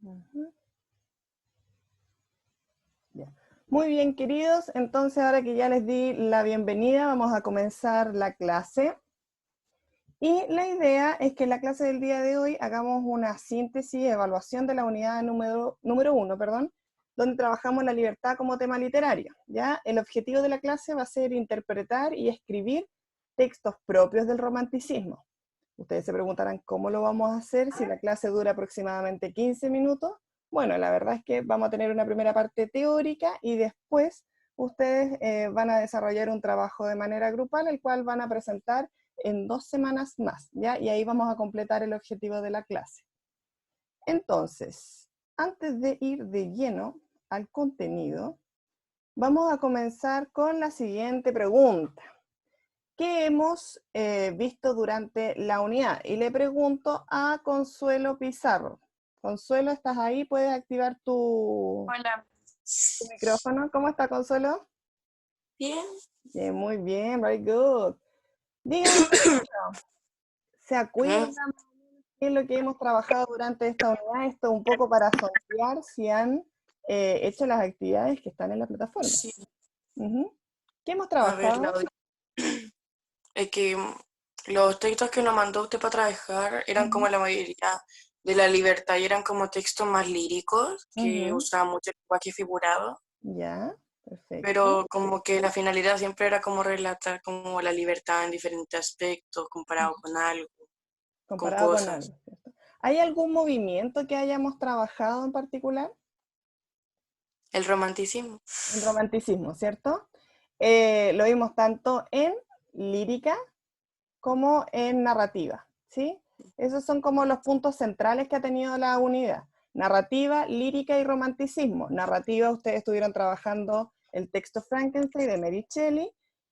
Ujú. Ya. Muy bien, queridos. Entonces, ahora que ya les di la bienvenida, vamos a comenzar la clase. Y la idea es que en la clase del día de hoy hagamos una síntesis, evaluación de la unidad número 1, perdón, donde trabajamos la libertad como tema literario. ¿Ya? El objetivo de la clase va a ser interpretar y escribir textos propios del romanticismo. Ustedes se preguntarán cómo lo vamos a hacer si la clase dura aproximadamente 15 minutos. Bueno, la verdad es que vamos a tener una primera parte teórica y después ustedes van a desarrollar un trabajo de manera grupal, el cual van a presentar en 2 semanas más, ¿ya? Y ahí vamos a completar el objetivo de la clase. Entonces, antes de ir de lleno al contenido, vamos a comenzar con la siguiente pregunta. ¿Qué hemos visto durante la unidad? Y le pregunto a Consuelo Pizarro. Consuelo, ¿estás ahí? ¿Puedes activar tu Hola. micrófono? ¿Cómo está, Consuelo? Bien. Bien, muy bien, very good. Dígame, Consuelo, ¿se acuerdan qué es lo que hemos trabajado durante esta unidad? Esto un poco para sondear si han hecho las actividades que están en la plataforma. Sí, Ujú. ¿Qué hemos a ver, trabajado? es que los textos que nos mandó usted para trabajar eran Ujú, como la mayoría de la libertad y eran como textos más líricos que ujú. usaban mucho el lenguaje figurado, Ya, perfecto. pero como que la finalidad siempre era como relatar como la libertad en diferentes aspectos comparado con algo, con Comparado con cosas. algo, ¿cierto? ¿Hay algún movimiento que hayamos trabajado en particular? El romanticismo. El romanticismo, ¿cierto? Lo vimos tanto en lírica como en narrativa, ¿sí? Esos son como los puntos centrales que ha tenido la unidad. Narrativa, lírica y romanticismo. Narrativa, ustedes estuvieron trabajando el texto Frankenstein de Mary Shelley,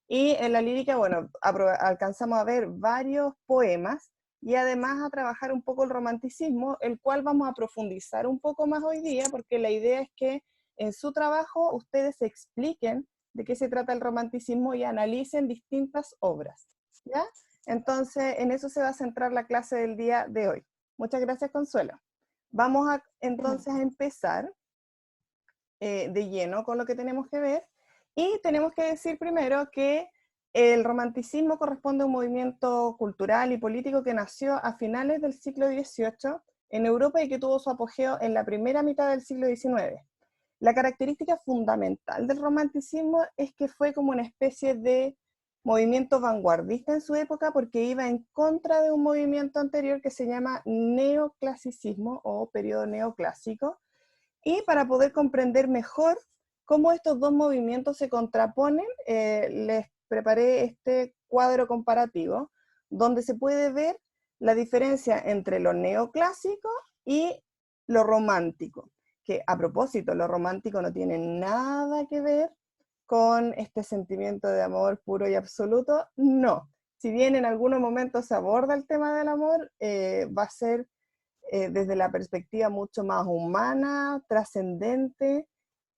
y en la lírica, bueno, alcanzamos a ver varios poemas y además a trabajar un poco el romanticismo, el cual vamos a profundizar un poco más hoy día, porque la idea es que en su trabajo ustedes expliquen de qué se trata el romanticismo y analicen distintas obras, ¿ya? Entonces, en eso se va a centrar la clase del día de hoy. Muchas gracias, Consuelo. Vamos a entonces a empezar de lleno con lo que tenemos que ver, y tenemos que decir primero que el romanticismo corresponde a un movimiento cultural y político que nació a finales del siglo XVIII en Europa y que tuvo su apogeo en la primera mitad del siglo XIX. La característica fundamental del romanticismo es que fue como una especie de movimiento vanguardista en su época, porque iba en contra de un movimiento anterior que se llama neoclasicismo o periodo neoclásico. Y para poder comprender mejor cómo estos dos movimientos se contraponen, les preparé este cuadro comparativo donde se puede ver la diferencia entre lo neoclásico y lo romántico, que a propósito, lo romántico no tiene nada que ver con este sentimiento de amor puro y absoluto, no. Si bien en algunos momentos se aborda el tema del amor, va a ser desde la perspectiva mucho más humana, trascendente,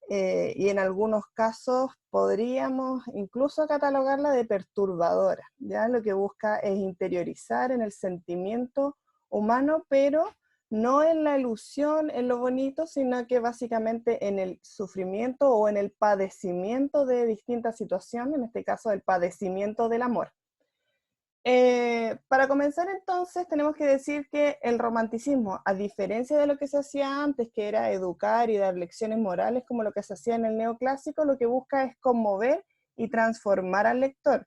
y en algunos casos podríamos incluso catalogarla de perturbadora. ¿Ya? Lo que busca es interiorizar en el sentimiento humano, pero no en la ilusión, en lo bonito, sino que básicamente en el sufrimiento o en el padecimiento de distintas situaciones, en este caso el padecimiento del amor. Para comenzar entonces tenemos que decir que el romanticismo, a diferencia de lo que se hacía antes, que era educar y dar lecciones morales como lo que se hacía en el neoclásico, lo que busca es conmover y transformar al lector.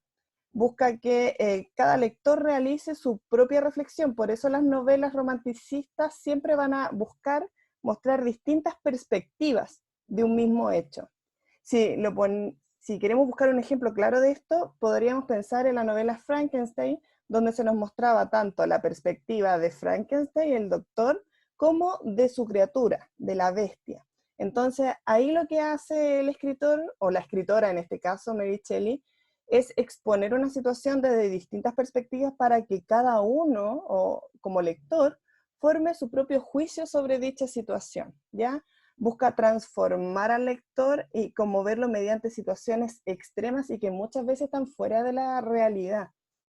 Busca que cada lector realice su propia reflexión. Por eso las novelas romanticistas siempre van a buscar mostrar distintas perspectivas de un mismo hecho. Si queremos buscar un ejemplo claro de esto, podríamos pensar en la novela Frankenstein, donde se nos mostraba tanto la perspectiva de Frankenstein, el doctor, como de su criatura, de la bestia. Entonces, ahí lo que hace el escritor, o la escritora en este caso, Mary Shelley, es exponer una situación desde distintas perspectivas para que cada uno, o como lector, forme su propio juicio sobre dicha situación, ¿ya? Busca transformar al lector y conmoverlo mediante situaciones extremas y que muchas veces están fuera de la realidad,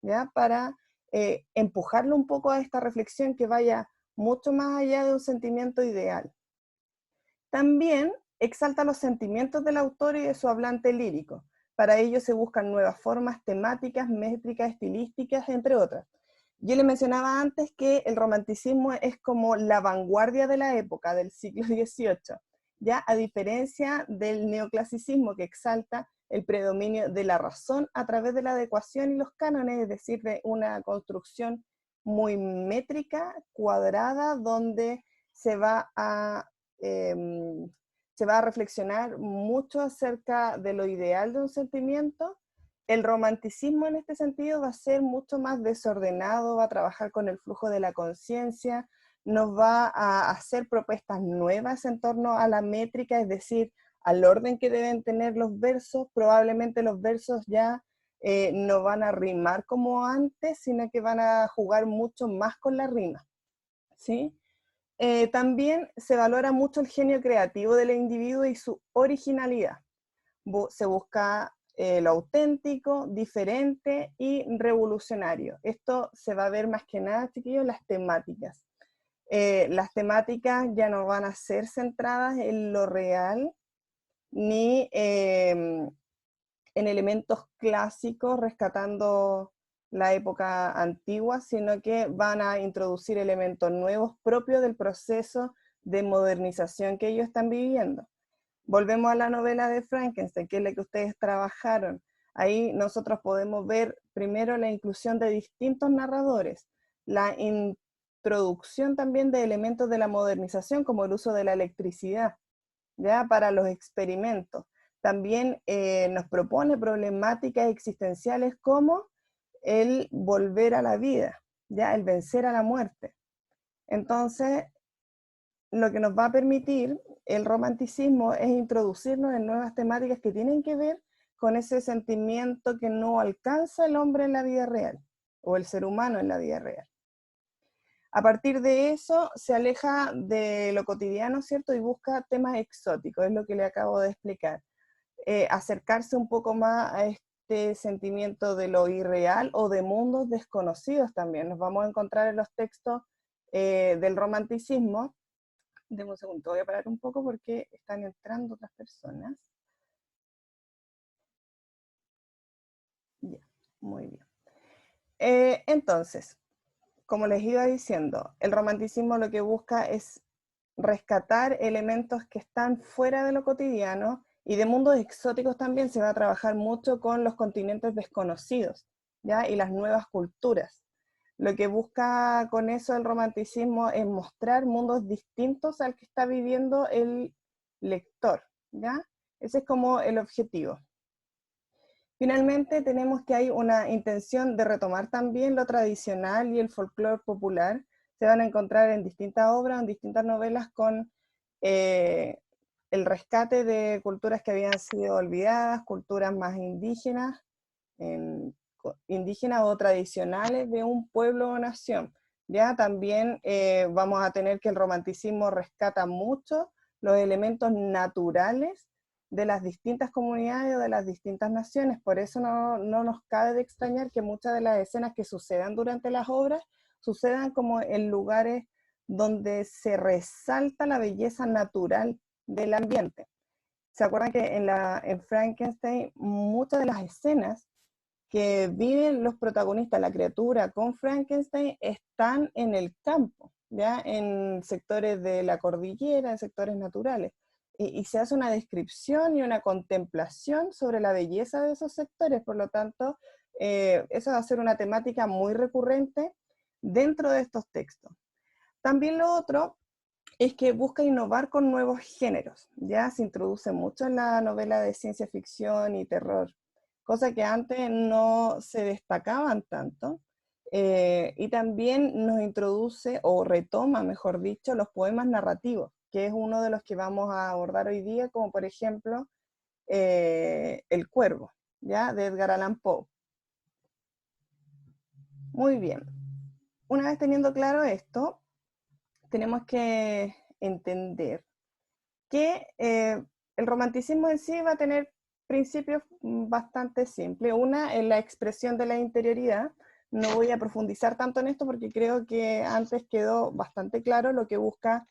¿ya? Para empujarlo un poco a esta reflexión que vaya mucho más allá de un sentimiento ideal. También exalta los sentimientos del autor y de su hablante lírico. Para ello se buscan nuevas formas temáticas, métricas, estilísticas, entre otras. Yo le mencionaba antes que el romanticismo es como la vanguardia de la época, del siglo XVIII, ya a diferencia del neoclasicismo que exalta el predominio de la razón a través de la adecuación y los cánones, es decir, de una construcción muy métrica, cuadrada, donde se va a reflexionar mucho acerca de lo ideal de un sentimiento. El romanticismo en este sentido va a ser mucho más desordenado, va a trabajar con el flujo de la conciencia, nos va a hacer propuestas nuevas en torno a la métrica, es decir, al orden que deben tener los versos. Probablemente los versos ya no van a rimar como antes, sino que van a jugar mucho más con la rima, ¿sí? También se valora mucho el genio creativo del individuo y su originalidad. Se busca lo auténtico, diferente y revolucionario. Esto se va a ver más que nada, chiquillos, en las temáticas. Las temáticas ya no van a ser centradas en lo real, ni en elementos clásicos rescatando la época antigua, sino que van a introducir elementos nuevos propios del proceso de modernización que ellos están viviendo. Volvemos a la novela de Frankenstein, que es la que ustedes trabajaron. Ahí nosotros podemos ver primero la inclusión de distintos narradores, la introducción también de elementos de la modernización, como el uso de la electricidad, ¿ya? Para los experimentos. También nos propone problemáticas existenciales como el volver a la vida, ¿ya? El vencer a la muerte. Entonces, lo que nos va a permitir el romanticismo es introducirnos en nuevas temáticas que tienen que ver con ese sentimiento que no alcanza el hombre en la vida real, o el ser humano en la vida real. A partir de eso se aleja de lo cotidiano, ¿cierto? Y busca temas exóticos, es lo que le acabo de explicar. Acercarse un poco más a este sentimiento de lo irreal o de mundos desconocidos también. Nos vamos a encontrar en los textos del romanticismo. Deme un segundo, voy a parar un poco porque están entrando otras personas. Ya, muy bien. Entonces, como les iba diciendo, el romanticismo lo que busca es rescatar elementos que están fuera de lo cotidiano, y de mundos exóticos también se va a trabajar mucho con los continentes desconocidos, ¿ya? Y las nuevas culturas. Lo que busca con eso el romanticismo es mostrar mundos distintos al que está viviendo el lector, ¿ya? Ese es como el objetivo. Finalmente tenemos que hay una intención de retomar también lo tradicional y el folclore popular. Se van a encontrar en distintas obras, en distintas novelas, con el rescate de culturas que habían sido olvidadas, culturas más indígenas, indígenas o tradicionales de un pueblo o nación. Ya también vamos a tener que el romanticismo rescata mucho los elementos naturales de las distintas comunidades o de las distintas naciones. Por eso no nos cabe de extrañar que muchas de las escenas que sucedan durante las obras sucedan como en lugares donde se resalta la belleza natural del ambiente. ¿Se acuerdan que en Frankenstein muchas de las escenas que viven los protagonistas, la criatura con Frankenstein, están en el campo, ¿ya? En sectores de la cordillera, en sectores naturales? Y se hace una descripción y una contemplación sobre la belleza de esos sectores. Por lo tanto, eso va a ser una temática muy recurrente dentro de estos textos. También lo otro es que busca innovar con nuevos géneros. Ya se introduce mucho en la novela de ciencia ficción y terror, cosa que antes no se destacaban tanto. Y también nos introduce, o retoma, mejor dicho, los poemas narrativos, que es uno de los que vamos a abordar hoy día, como por ejemplo El Cuervo, ¿ya? De Edgar Allan Poe. Muy bien. Una vez teniendo claro esto, tenemos que entender que el romanticismo en sí va a tener principios bastante simples. Una es la expresión de la interioridad. No voy a profundizar tanto en esto porque creo que antes quedó bastante claro. Lo que busca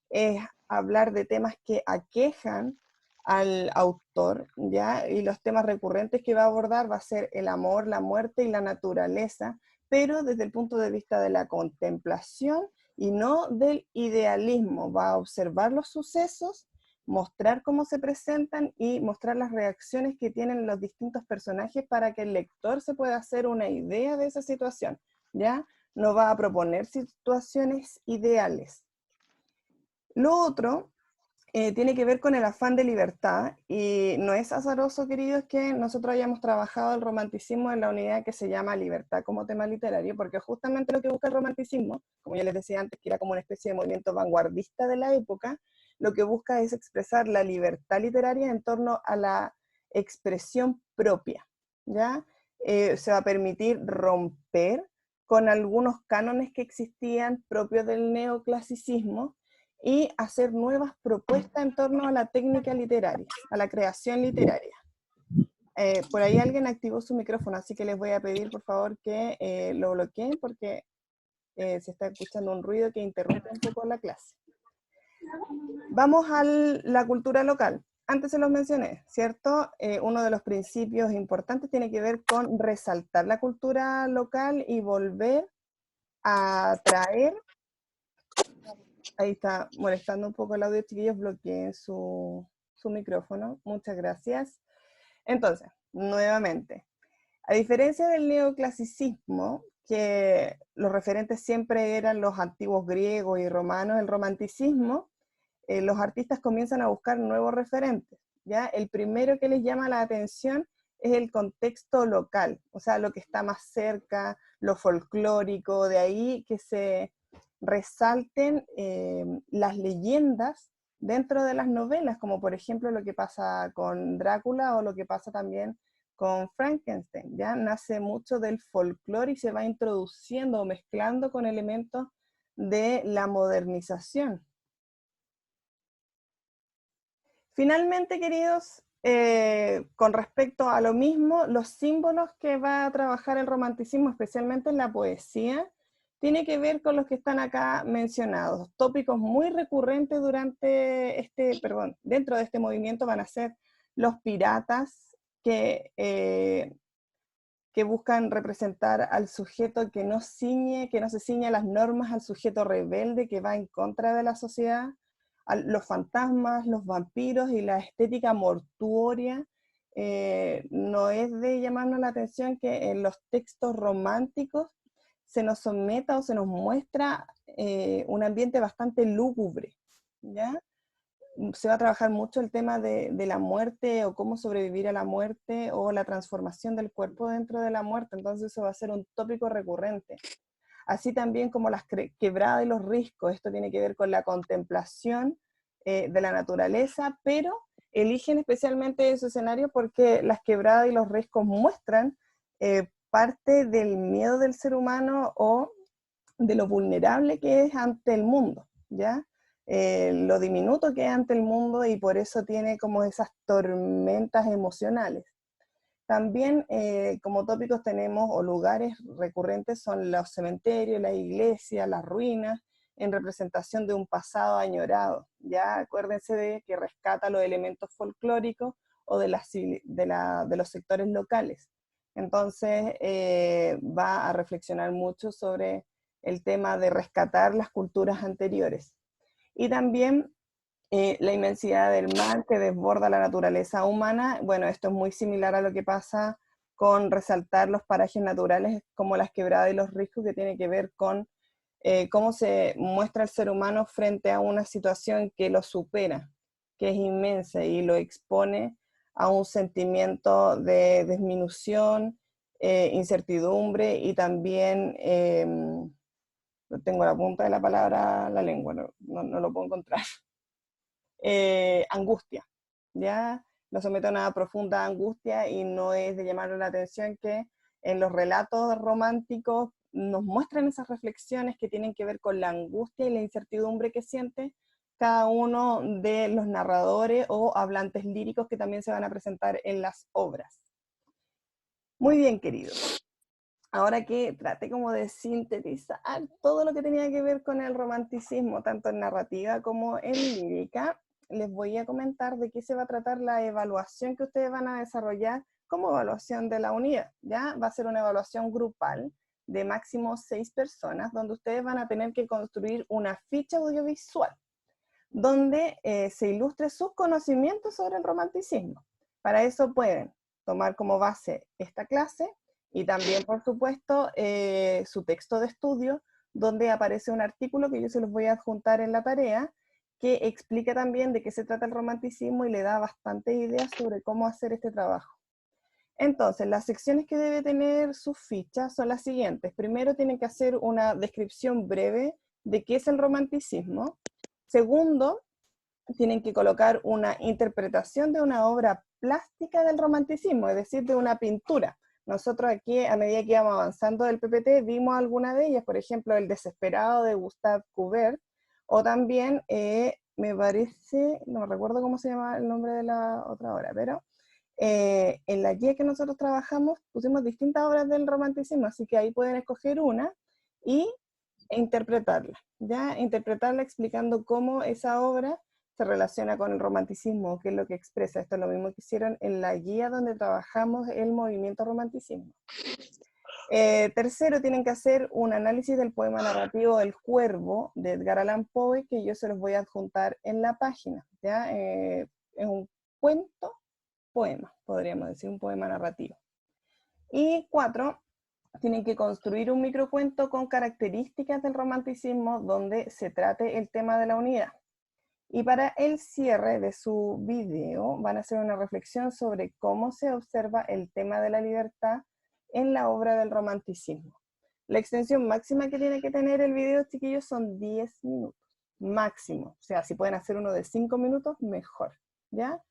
es hablar de temas que aquejan al autor, ¿ya? Y los temas recurrentes que va a abordar va a ser el amor, la muerte y la naturaleza, pero desde el punto de vista de la contemplación y no del idealismo. Va a observar los sucesos, mostrar cómo se presentan y mostrar las reacciones que tienen los distintos personajes para que el lector se pueda hacer una idea de esa situación, ¿ya? No va a proponer situaciones ideales. Lo otro tiene que ver con el afán de libertad, y no es azaroso, queridos, que nosotros hayamos trabajado el romanticismo en la unidad que se llama libertad como tema literario, porque justamente lo que busca el romanticismo, como ya les decía antes, que era como una especie de movimiento vanguardista de la época, lo que busca es expresar la libertad literaria en torno a la expresión propia, ¿ya? Se va a permitir romper con algunos cánones que existían propios del neoclasicismo, y hacer nuevas propuestas en torno a la técnica literaria, a la creación literaria. Por ahí alguien activó su micrófono, así que les voy a pedir por favor que lo bloqueen, porque se está escuchando un ruido que interrumpe un poco la clase. Vamos a la cultura local. Antes se los mencioné, ¿cierto? Uno de los principios importantes tiene que ver con resaltar la cultura local y volver a traer. Ahí está molestando un poco el audio, chiquillos, bloqueen su micrófono. Muchas gracias. Entonces, nuevamente, a diferencia del neoclasicismo, que los referentes siempre eran los antiguos griegos y romanos, el romanticismo, los artistas comienzan a buscar nuevos referentes, ¿ya? El primero que les llama la atención es el contexto local, o sea, lo que está más cerca, lo folclórico, de ahí que se resalten las leyendas dentro de las novelas, como por ejemplo lo que pasa con Drácula o lo que pasa también con Frankenstein. Ya nace mucho del folclore y se va introduciendo o mezclando con elementos de la modernización. Finalmente, queridos, con respecto a lo mismo, los símbolos que va a trabajar el romanticismo, especialmente en la poesía, tiene que ver con los que están acá mencionados. Tópicos muy recurrentes dentro de este movimiento van a ser los piratas que buscan representar al sujeto que no se ciñe a las normas, al sujeto rebelde que va en contra de la sociedad, los fantasmas, los vampiros y la estética mortuoria. No es de llamarnos la atención que en los textos románticos se nos someta o se nos muestra un ambiente bastante lúgubre, ¿ya? Se va a trabajar mucho el tema de la muerte o cómo sobrevivir a la muerte o la transformación del cuerpo dentro de la muerte, entonces eso va a ser un tópico recurrente. Así también como las quebradas y los riscos, esto tiene que ver con la contemplación de la naturaleza, pero eligen especialmente ese escenario porque las quebradas y los riscos muestran parte del miedo del ser humano o de lo vulnerable que es ante el mundo, ¿ya? Lo diminuto que es ante el mundo, y por eso tiene como esas tormentas emocionales. También como tópicos tenemos, o lugares recurrentes, son los cementerios, las iglesias, las ruinas, en representación de un pasado añorado. Ya acuérdense de que rescata los elementos folclóricos o de los sectores locales. Entonces va a reflexionar mucho sobre el tema de rescatar las culturas anteriores. Y también la inmensidad del mar que desborda la naturaleza humana. Bueno, esto es muy similar a lo que pasa con resaltar los parajes naturales como las quebradas y los riscos, que tiene que ver con cómo se muestra el ser humano frente a una situación que lo supera, que es inmensa y lo expone a un sentimiento de disminución, incertidumbre y también, tengo la punta de la palabra, la lengua, no lo puedo encontrar. Angustia, ¿ya? Lo somete a una profunda angustia, y no es de llamar la atención que en los relatos románticos nos muestran esas reflexiones que tienen que ver con la angustia y la incertidumbre que siente cada uno de los narradores o hablantes líricos que también se van a presentar en las obras. Muy bien, queridos. ahora que traté como de sintetizar todo lo que tenía que ver con el romanticismo, tanto en narrativa como en lírica, les voy a comentar de qué se va a tratar la evaluación que ustedes van a desarrollar como evaluación de la unidad. ¿Ya? Va a ser una evaluación grupal de máximo 6 personas, donde ustedes van a tener que construir una ficha audiovisual, donde se ilustre sus conocimientos sobre el romanticismo. Para eso pueden tomar como base esta clase y también, por supuesto, su texto de estudio, donde aparece un artículo que yo se los voy a adjuntar en la tarea, que explica también de qué se trata el romanticismo y le da bastantes ideas sobre cómo hacer este trabajo. Entonces, las secciones que debe tener sus fichas son las siguientes. Primero, tienen que hacer una descripción breve de qué es el romanticismo. Segundo, tienen que colocar una interpretación de una obra plástica del romanticismo, es decir, de una pintura. Nosotros aquí, a medida que íbamos avanzando del PPT, vimos algunas de ellas, por ejemplo, El Desesperado de Gustave Courbet, o también, me parece, no recuerdo cómo se llama el nombre de la otra obra, pero en la guía que nosotros trabajamos pusimos distintas obras del romanticismo, así que ahí pueden escoger una y interpretarla, ¿ya? Interpretarla explicando cómo esa obra se relaciona con el romanticismo, qué es lo que expresa. Esto es lo mismo que hicieron en la guía donde trabajamos el movimiento romanticismo. Tercero, tienen que hacer un análisis del poema narrativo El Cuervo de Edgar Allan Poe, que yo se los voy a adjuntar en la página, ¿ya? Es un cuento, poema, podríamos decir, un poema narrativo. Y 4, tienen que construir un microcuento con características del romanticismo donde se trate el tema de la unidad. Y para el cierre de su video van a hacer una reflexión sobre cómo se observa el tema de la libertad en la obra del romanticismo. La extensión máxima que tiene que tener el video, chiquillos, son 10 minutos, máximo. O sea, si pueden hacer uno de 5 minutos, mejor, ¿ya?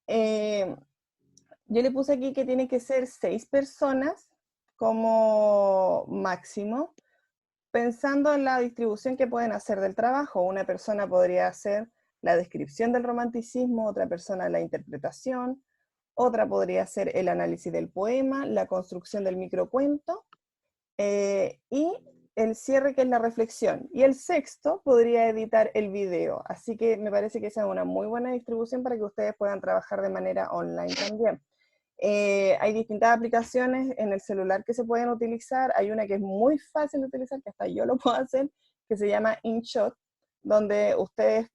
Yo le puse aquí que tiene que ser 6 personas como máximo, pensando en la distribución que pueden hacer del trabajo. Una persona podría hacer la descripción del romanticismo, otra persona la interpretación, otra podría hacer el análisis del poema, la construcción del microcuento, y el cierre, que es la reflexión. Y el sexto podría editar el video. Así que me parece que esa es una muy buena distribución para que ustedes puedan trabajar de manera online también. Hay distintas aplicaciones en el celular que se pueden utilizar. Hay una que es muy fácil de utilizar, que hasta yo lo puedo hacer, que se llama InShot, donde ustedes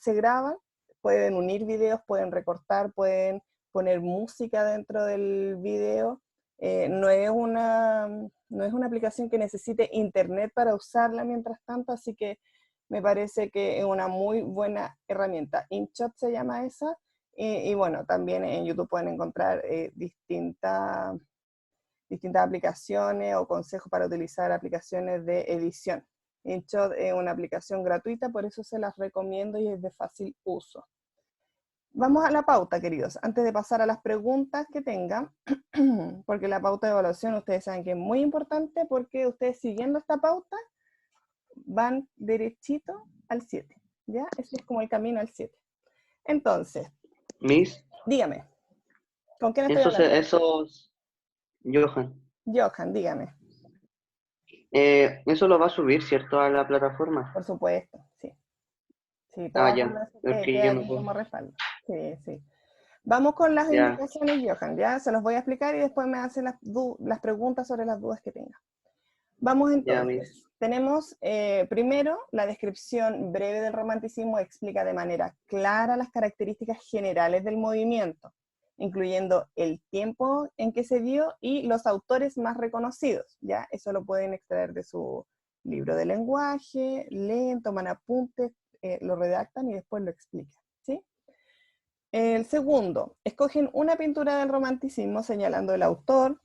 se graban, pueden unir videos, pueden recortar, pueden poner música dentro del video. No es una aplicación que necesite internet para usarla mientras tanto, así que me parece que es una muy buena herramienta. InShot se llama esa. Y bueno, también en YouTube pueden encontrar distintas aplicaciones o consejos para utilizar aplicaciones de edición. InShot es una aplicación gratuita, por eso se las recomiendo y es de fácil uso. Vamos a la pauta, queridos, antes de pasar a las preguntas que tengan, porque la pauta de evaluación ustedes saben que es muy importante, porque ustedes siguiendo esta pauta van derechito al 7, ¿ya? Ese es como el camino al 7. Entonces, Miss, dígame, ¿con quién estoy hablando? esos, Johan, Johan, dígame. eso lo va a subir, ¿cierto? A la plataforma. Por supuesto, sí. Sí, Ah, todas ya, es que queda yo no aquí puedo. como respaldo. Sí, sí. Vamos con las Ya, indicaciones, Johan, ya se los voy a explicar y después me hacen las preguntas sobre las dudas que tengan. Vamos ya, Miss. entonces. Tenemos primero la descripción breve del romanticismo, explica de manera clara las características generales del movimiento, incluyendo el tiempo en que se dio y los autores más reconocidos. ¿Ya? Eso lo pueden extraer de su libro de lenguaje, leen, toman apuntes, lo redactan y después lo explican. ¿Sí? El segundo, escogen una pintura del romanticismo señalando el autor,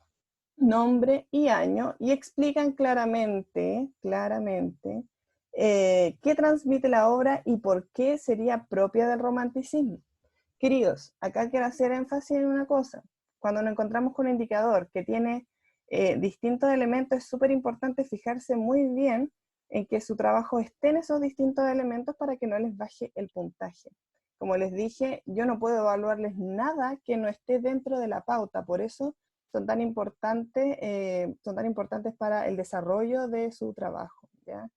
nombre y año, y explican claramente qué transmite la obra y por qué sería propia del romanticismo. Queridos, acá quiero hacer énfasis en una cosa. Cuando nos encontramos con un indicador que tiene distintos elementos, es súper importante fijarse muy bien en que su trabajo esté en esos distintos elementos para que no les baje el puntaje. Como les dije, yo no puedo evaluarles nada que no esté dentro de la pauta, por eso son tan importantes para el desarrollo de su trabajo, ¿ya?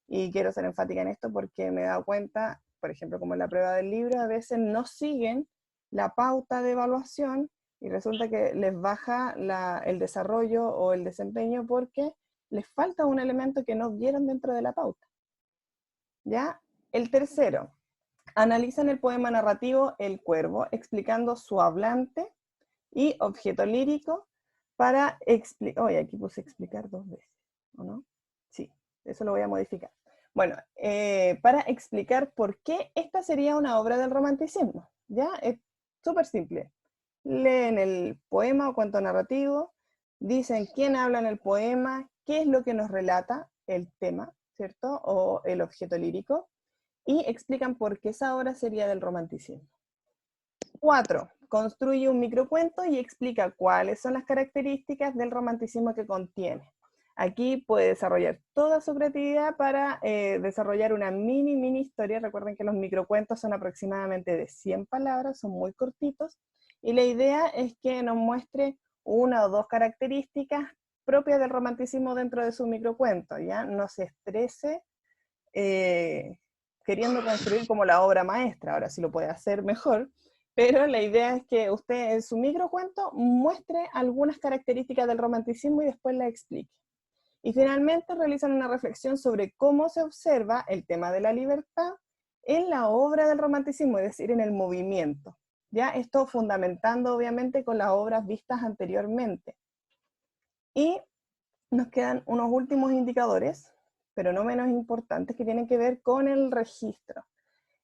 Y quiero ser enfática en esto porque me he dado cuenta, por ejemplo, como en la prueba del libro, a veces no siguen la pauta de evaluación y resulta que les baja el desarrollo o el desempeño porque les falta un elemento que no vieron dentro de la pauta, ¿ya? El tercero, analizan el poema narrativo El Cuervo, explicando su hablante y objeto lírico para explicar, oye, aquí puse explicar 2 veces, ¿o no? Sí, eso lo voy a modificar. Bueno, para explicar por qué esta sería una obra del romanticismo, ¿ya? Es súper simple. Leen el poema o cuento narrativo, dicen quién habla en el poema, qué es lo que nos relata el tema, ¿cierto? O el objeto lírico, y explican por qué esa obra sería del romanticismo. 4. Construye un microcuento y explica cuáles son las características del romanticismo que contiene. Aquí puede desarrollar toda su creatividad para desarrollar una mini historia. Recuerden que los microcuentos son aproximadamente de 100 palabras, son muy cortitos, y la idea es que nos muestre una o dos características propias del romanticismo dentro de su microcuento, ¿ya? No se estrese queriendo construir como la obra maestra. Ahora sí lo puede hacer mejor, pero la idea es que usted en su microcuento muestre algunas características del romanticismo y después la explique. Y finalmente realizan una reflexión sobre cómo se observa el tema de la libertad en la obra del romanticismo, es decir, en el movimiento. ¿Ya? Esto fundamentando obviamente con las obras vistas anteriormente. Y nos quedan unos últimos indicadores, pero no menos importantes, que tienen que ver con el registro.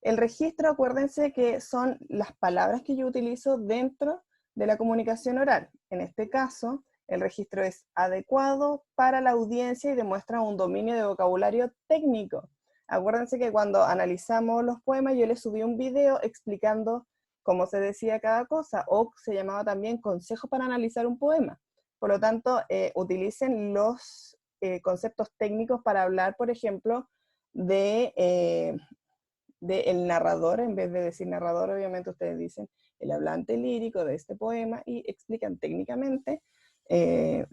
El registro, acuérdense que son las palabras que yo utilizo dentro de la comunicación oral. En este caso, el registro es adecuado para la audiencia y demuestra un dominio de vocabulario técnico. Acuérdense que cuando analizamos los poemas yo les subí un video explicando cómo se decía cada cosa, o se llamaba también consejos para analizar un poema. Por lo tanto, utilicen los conceptos técnicos para hablar, por ejemplo, de el narrador. En vez de decir narrador, obviamente ustedes dicen el hablante lírico de este poema y explican técnicamente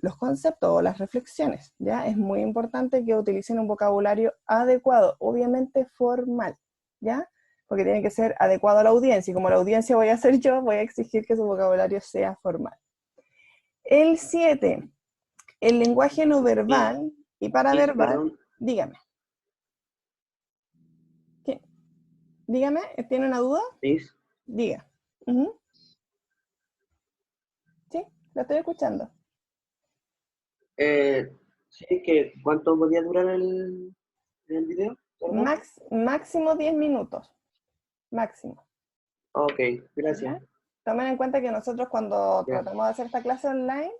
los conceptos o las reflexiones, ¿ya? Es muy importante que utilicen un vocabulario adecuado, obviamente formal, ¿ya? Porque tiene que ser adecuado a la audiencia, y como la audiencia voy a ser yo, voy a exigir que su vocabulario sea formal. El 7, el lenguaje no verbal y paraverbal. Perdón. Dígame. Dígame, ¿tiene una duda? Miss, Diga. Ujú. Sí, lo estoy escuchando. sí, que ¿cuánto podía durar el video? ¿Perdón? Máximo 10 minutos. Máximo. Ok, gracias. ¿Ya? Tomen en cuenta que nosotros cuando Ya. tratamos de hacer esta clase online,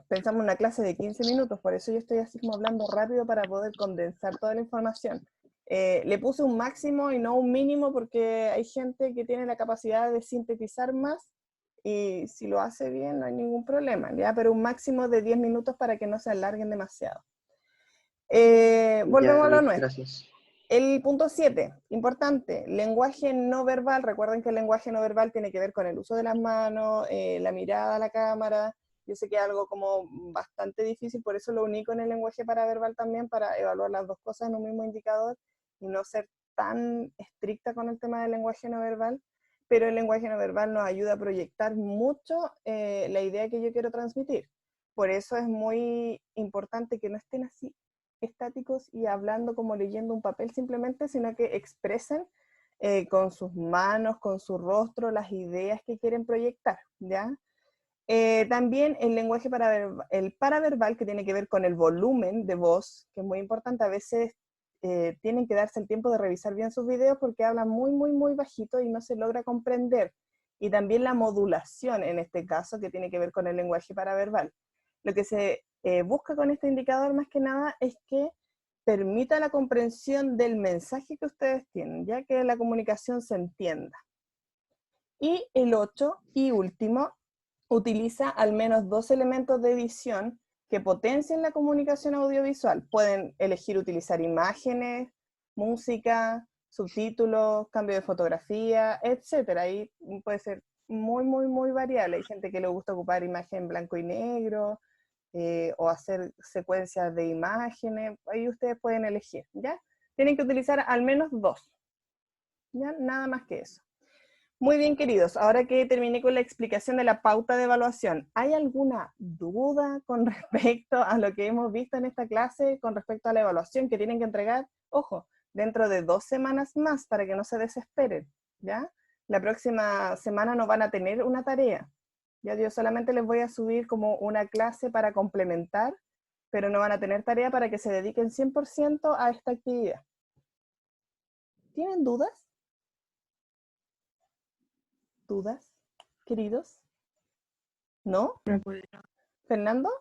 pensamos en una clase de 15 minutos, por eso yo estoy así como hablando rápido para poder condensar toda la información. Le puse un máximo y no un mínimo porque hay gente que tiene la capacidad de sintetizar más y si lo hace bien no hay ningún problema, ¿ya? Pero un máximo de 10 minutos para que no se alarguen demasiado. Volvemos a lo nuestro. Gracias. El punto 7, importante, lenguaje no verbal. Recuerden que el lenguaje no verbal tiene que ver con el uso de las manos, la mirada a la cámara. Yo sé que es algo como bastante difícil, por eso lo uní con el lenguaje paraverbal también, para evaluar las dos cosas en un mismo indicador y no ser tan estricta con el tema del lenguaje no verbal. Pero el lenguaje no verbal nos ayuda a proyectar mucho la idea que yo quiero transmitir. Por eso es muy importante que no estén así estáticos y hablando como leyendo un papel simplemente, sino que expresen con sus manos, con su rostro, las ideas que quieren proyectar, ¿ya? También el lenguaje paraverbal, que tiene que ver con el volumen de voz, que es muy importante. A veces tienen que darse el tiempo de revisar bien sus videos porque hablan muy bajito y no se logra comprender. Y también la modulación, en este caso, que tiene que ver con el lenguaje paraverbal. Lo que se busca con este indicador más que nada es que permita la comprensión del mensaje que ustedes tienen, ya que la comunicación se entienda. Y el 8 y último, utiliza al menos 2 elementos de edición que potencien la comunicación audiovisual. Pueden elegir utilizar imágenes, música, subtítulos, cambio de fotografía, etc. Ahí puede ser muy, muy, muy variable. Hay gente que le gusta ocupar imagen en blanco y negro, o hacer secuencias de imágenes. Ahí ustedes pueden elegir, ¿ya? Tienen que utilizar al menos 2, ¿ya? Nada más que eso. Muy bien, queridos. Ahora que terminé con la explicación de la pauta de evaluación, ¿hay alguna duda con respecto a lo que hemos visto en esta clase, con respecto a la evaluación que tienen que entregar? Ojo, dentro de 2 semanas más, para que no se desesperen, ¿ya? La próxima semana no van a tener una tarea. Ya yo solamente les voy a subir como una clase para complementar, pero no van a tener tarea para que se dediquen 100% a esta actividad. ¿Tienen dudas? ¿Dudas, queridos? ¿No? No puedo. ¿Fernando?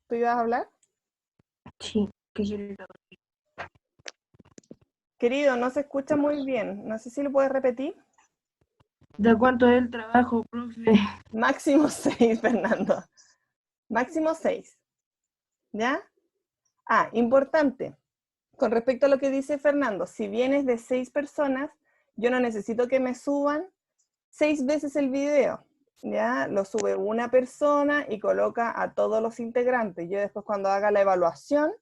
¿Tú ibas a hablar? Sí, que quiero. Querido, no se escucha muy bien. No sé si lo puedes repetir. ¿De cuánto es el trabajo, profe? Máximo 6, Fernando. Máximo 6. ¿Ya? Ah, importante. Con respecto a lo que dice Fernando, si vienes de 6 personas, yo no necesito que me suban 6 veces el video. ¿Ya? Lo sube una persona y coloca a todos los integrantes. Yo después cuando haga la evaluación,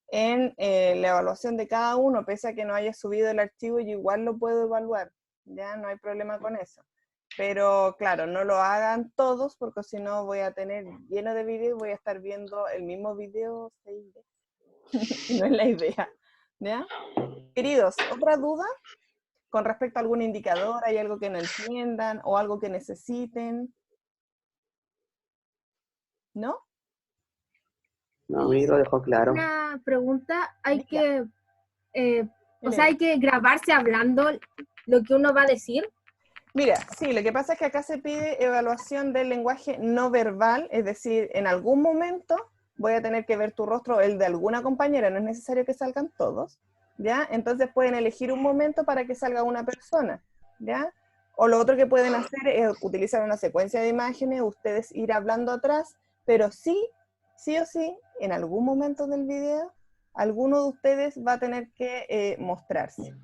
en la evaluación de cada uno, pese a que no haya subido el archivo, yo igual lo puedo evaluar. Ya no hay problema con eso. Pero claro, no lo hagan todos, porque si no voy a tener lleno de videos, voy a estar viendo el mismo video 6 veces. No es la idea. ¿Ya? Queridos, ¿otra duda con respecto a algún indicador? ¿Hay algo que no entiendan o algo que necesiten? ¿No? No, a mí lo dejó claro. Una pregunta, hay Diga. que, o sea, Elena. hay que grabarse hablando lo que uno va a decir. Mira, sí, lo que pasa es que acá se pide evaluación del lenguaje no verbal, es decir, en algún momento voy a tener que ver tu rostro, el de alguna compañera, no es necesario que salgan todos, ¿ya? Entonces pueden elegir un momento para que salga una persona, ¿ya? O lo otro que pueden hacer es utilizar una secuencia de imágenes, ustedes ir hablando atrás, pero sí o sí, en algún momento del video, alguno de ustedes va a tener que mostrarse.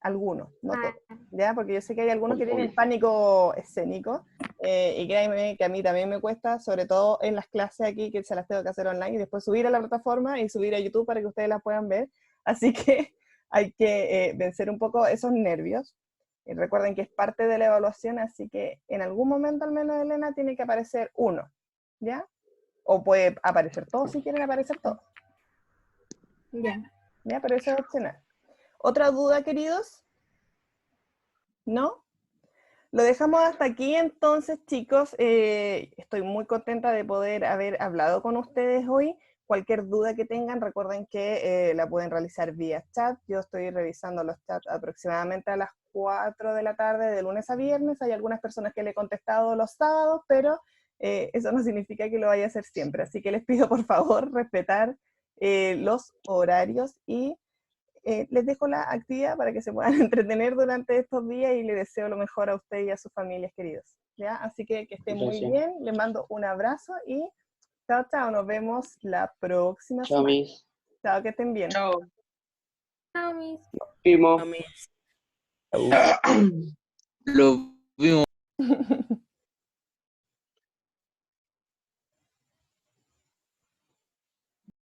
Algunos, no todos, ¿ya? Porque yo sé que hay algunos que tienen pánico escénico, y créanme que a mí también me cuesta, sobre todo en las clases aquí, que se las tengo que hacer online, y después subir a la plataforma y subir a YouTube para que ustedes las puedan ver, así que hay que vencer un poco esos nervios. Recuerden que es parte de la evaluación, así que en algún momento al menos, Elena, tiene que aparecer uno, ¿ya? O puede aparecer todos si quieren aparecer todos, Ya. ¿ya? Pero eso es opcional. ¿Otra duda, queridos? ¿No? Lo dejamos hasta aquí entonces, chicos. Estoy muy contenta de poder haber hablado con ustedes hoy. Cualquier duda que tengan, recuerden que la pueden realizar vía chat. Yo estoy revisando los chats aproximadamente a las 4 de la tarde, de lunes a viernes. Hay algunas personas que le he contestado los sábados, pero eso no significa que lo vaya a hacer siempre. Así que les pido por favor respetar los horarios y les dejo la actividad para que se puedan entretener durante estos días y les deseo lo mejor a ustedes y a sus familias queridos, ¿ya? Así que estén muy Gracias. bien, les mando un abrazo y chao, chao, nos vemos la próxima Chao, semana. mis. Chao, que estén bien. Chao. Chao, mis. Primo. Amén. Lo vimos.